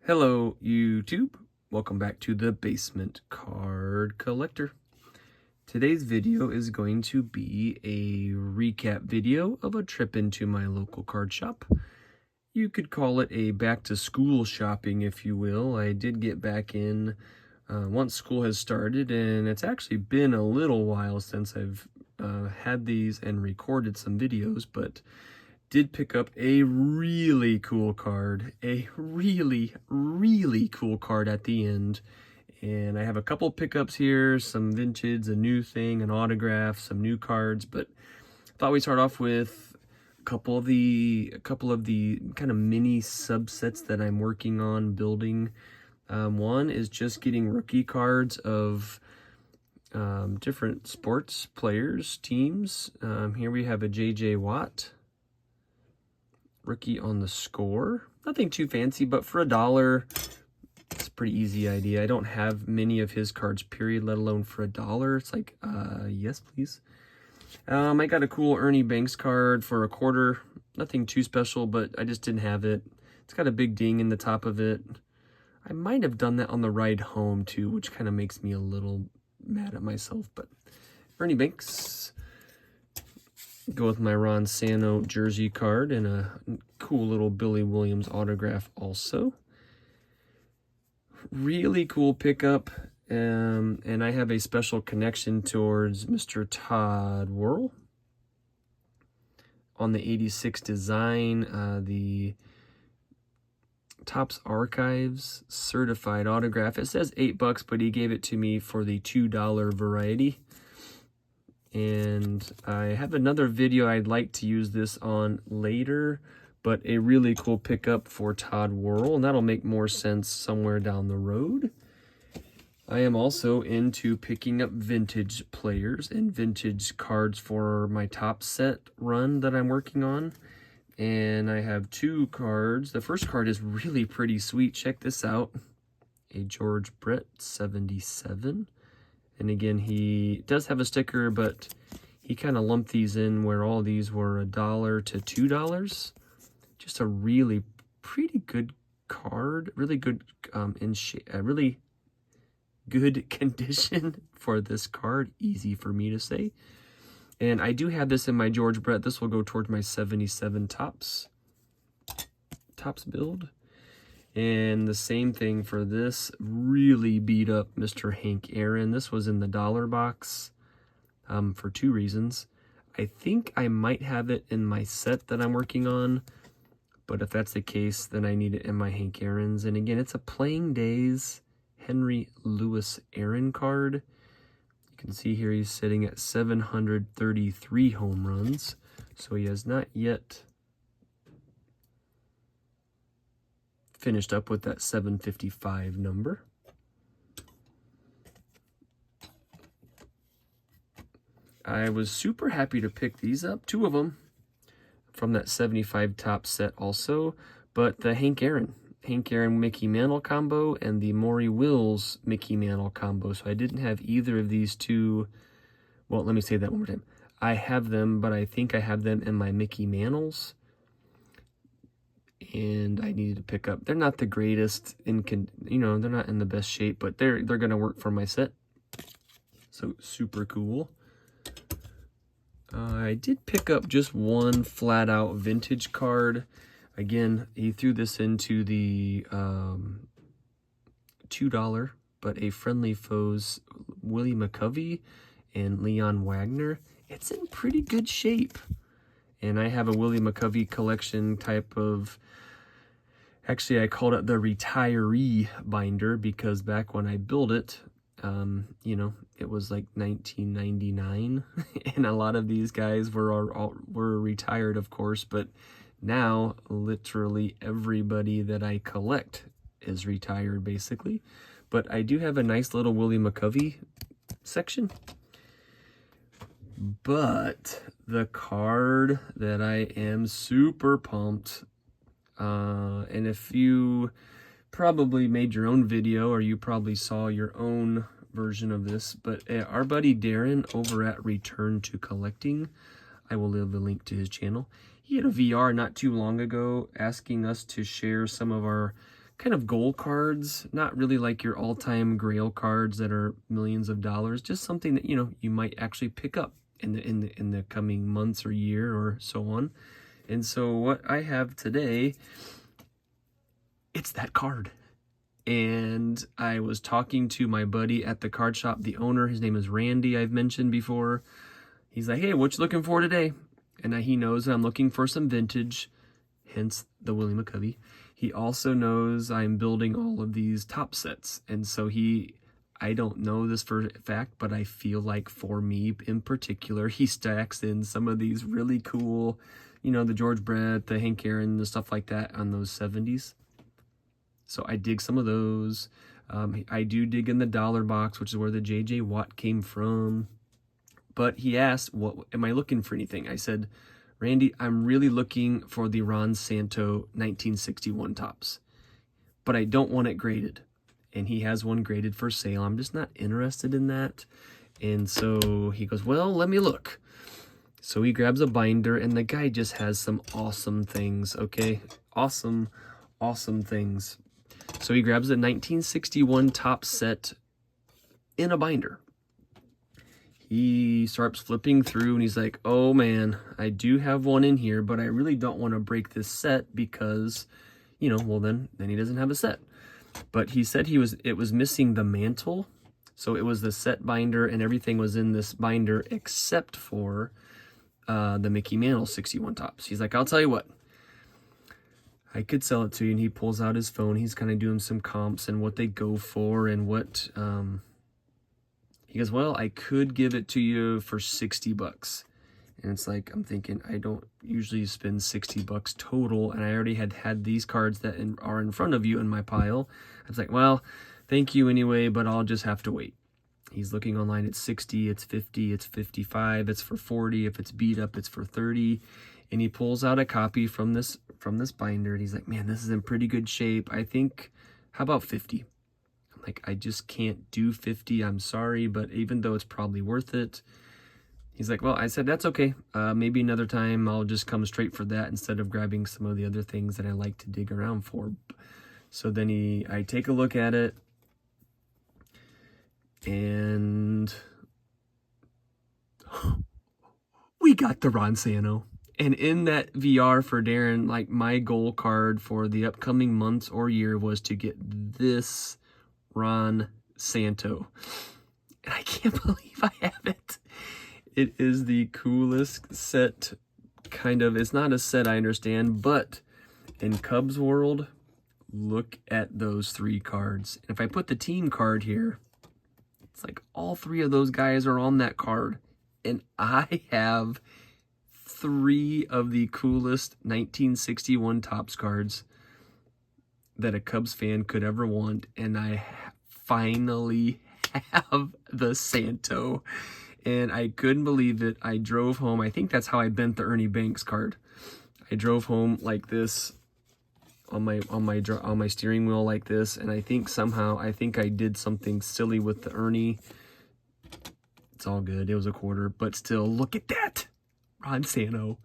Hello YouTube, welcome back to the Basement Card Collector. Today's video is going to be a recap video of a trip into my local card shop. You could call it a back to school shopping, if you will. I did get back in once school has started, and it's actually been a little while since I've had these and recorded some videos, but did pick up a really cool card, a really cool card at the end. And I have a couple pickups here, some vintage, a new thing, an autograph, some new cards, but I thought we'd start off with a couple of the kind of mini subsets that I'm working on building. One is just getting rookie cards of different sports players, teams. Here we have a J.J. Watt rookie on the score. Nothing too fancy, but for $1, it's a pretty easy idea. I don't have many of his cards, period, let alone for $1. It's like, yes, please. I got a cool Ernie Banks card for $0.25. Nothing too special, but I just didn't have it. It's got a big ding in the top of it. I might have done that on the ride home, too, which kind of makes me a little mad at myself, but Ernie Banks. Go with my Ron Santo jersey card and a cool little Billy Williams autograph also. Really cool pickup, and I have a special connection towards Mr. Todd Worrell on the 86 design, the Topps Archives certified autograph. It says $8, but he gave it to me for the $2 variety. And I have another video I'd like to use this on later, but a really cool pickup for Todd Worrell, and that'll make more sense somewhere down the road. I am also into picking up vintage players and vintage cards for my top set run that I'm working on. And I have two cards. The first card is really pretty sweet. Check this out. A George Brett 77. And again, he does have a sticker, but he kind of lumped these in where all these were $1 to $2. Just a really pretty good card, really good in shape, really good condition for this card. Easy for me to say. And I do have this in my George Brett. This will go towards my 77 Topps build. And the same thing for this really beat up Mr. Hank Aaron. This was in the dollar box for two reasons. I think I might have it in my set that I'm working on, but if that's the case, then I need it in my Hank Aaron's. And again, it's a Playing Days Henry Louis Aaron card. You can see here he's sitting at 733 home runs, so he has not yet finished up with that 755 number. I was super happy to pick these up, two of them, from that 75 Topps set also, but the Hank Aaron Mickey Mantle combo and the Maury Wills Mickey Mantle combo. So I didn't have either of these two. Well, let me say that one more time. I have them, but I think I have them in my Mickey Mantles. And I needed to pick up. They're not the greatest they're not in the best shape, but they're gonna work for my set. So super cool. I did pick up just one flat out vintage card. Again, he threw this into the $2, but a Friendly Foes Willie McCovey and Leon Wagner. It's in pretty good shape. And I have a Willie McCovey collection type of, actually I called it the retiree binder because back when I built it, it was like 1999 and a lot of these guys were retired, of course, but now literally everybody that I collect is retired basically. But I do have a nice little Willie McCovey section. But the card that I am super pumped, and if you probably made your own video or you probably saw your own version of this, but our buddy Darren over at Return to Collecting, I will leave a link to his channel. He had a VR not too long ago asking us to share some of our kind of gold cards, not really like your all-time Grail cards that are millions of dollars, just something that, you know, you might actually pick up in the coming months or year or so on. And so what I have today, it's that card. And I was talking to my buddy at the card shop, the owner, his name is Randy, I've mentioned before. He's like, hey, what you looking for today? And he knows that I'm looking for some vintage, hence the Willie McCovey. He also knows I'm building all of these top sets. And so I don't know this for a fact, but I feel like for me in particular, he stacks in some of these really cool, you know, the George Brett, the Hank Aaron, the stuff like that on those 70s. So I dig some of those. I do dig in the dollar box, which is where the J.J. Watt came from. But he asked, what am I looking for anything? I said, Randy, I'm really looking for the Ron Santo 1961 tops, but I don't want it graded. And he has one graded for sale. I'm just not interested in that. And so he goes, well, let me look. So he grabs a binder, and the guy just has some awesome things, okay? Awesome things. So he grabs a 1961 top set in a binder. He starts flipping through, and he's like, oh man, I do have one in here, but I really don't want to break this set because, you know, well then he doesn't have a set. But he said it was missing the mantle. So it was the set binder, and everything was in this binder except for the Mickey Mantle 61 tops. He's like, I'll tell you what, I could sell it to you. And he pulls out his phone. He's kind of doing some comps and what they go for and what... He goes, well, I could give it to you for $60. And it's like, I'm thinking, I don't usually spend $60 total, and I already had these cards that are in front of you in my pile. I was like, well, thank you anyway, but I'll just have to wait. He's looking online, it's 60, it's 50, it's 55, it's for 40. If it's beat up, it's for 30. And he pulls out a copy from this binder, and he's like, man, this is in pretty good shape. I think, how about 50? Like, I just can't do 50. I'm sorry, but even though it's probably worth it. He's like, well, I said, that's okay. Maybe another time I'll just come straight for that instead of grabbing some of the other things that I like to dig around for. So then I take a look at it, and we got the Ron Santo. And in that VR for Darren, like, my goal card for the upcoming months or year was to get this Ron Santo. And I can't believe I have it. It is the coolest set, kind of. It's not a set, I understand, but in Cubs world, look at those 3 cards. And if I put the team card here, it's like all 3 of those guys are on that card. And I have 3 of the coolest 1961 Topps cards that a Cubs fan could ever want, and I finally have the Santo, and I couldn't believe it. I drove home. I think that's how I bent the Ernie Banks card. I drove home like this on my steering wheel like this, and I think I did something silly with the Ernie. It's all good. It was a quarter, but still, look at that, Ron Santo.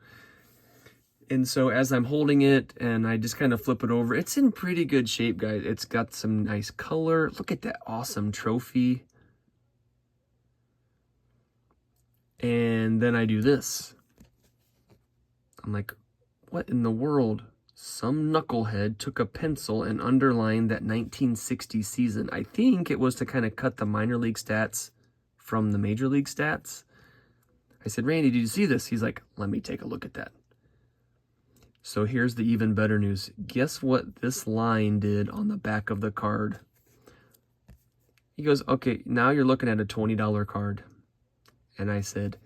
And so as I'm holding it and I just kind of flip it over, it's in pretty good shape, guys. It's got some nice color. Look at that awesome trophy. And then I do this. I'm like, what in the world? Some knucklehead took a pencil and underlined that 1960 season. I think it was to kind of cut the minor league stats from the major league stats. I said, Randy, did you see this? He's like, let me take a look at that. So here's the even better news. Guess what this line did on the back of the card? He goes, okay, now you're looking at a $20 card. And I said,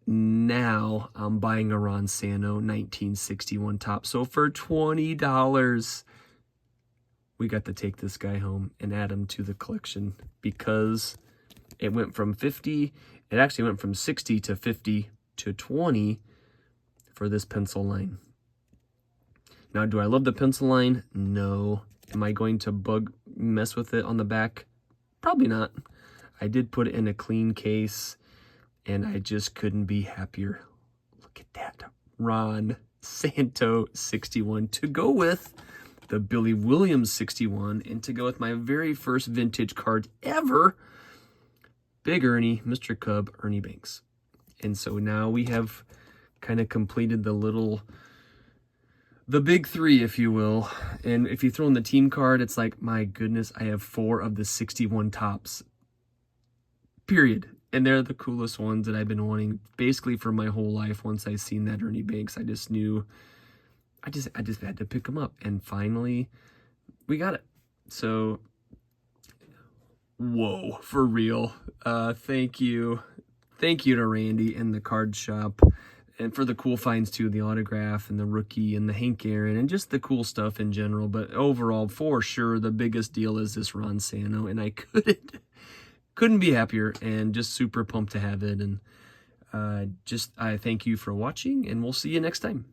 now I'm buying a Ron Santo 1961 top. So for $20, we got to take this guy home and add him to the collection, because it went from 50, it actually went from 60 to 50 to 20 for this pencil line. Now, do I love the pencil line? No. Am I going to mess with it on the back? Probably not. I did put it in a clean case, and I just couldn't be happier. Look at that. Ron Santo 61 to go with the Billy Williams 61, and to go with my very first vintage card ever, Big Ernie, Mr. Cub, Ernie Banks. And so now we have kind of completed the big three, if you will. And if you throw in the team card, it's like, my goodness, I have 4 of the 61 tops. Period. And they're the coolest ones that I've been wanting basically for my whole life. Once I seen that Ernie Banks, I just knew I just had to pick them up. And finally, we got it. So, whoa, for real. Thank you. Thank you to Randy and the card shop. And for the cool finds too, the autograph and the rookie and the Hank Aaron and just the cool stuff in general. But overall, for sure, the biggest deal is this Ron Santo. And I couldn't be happier and just super pumped to have it. And I thank you for watching, and we'll see you next time.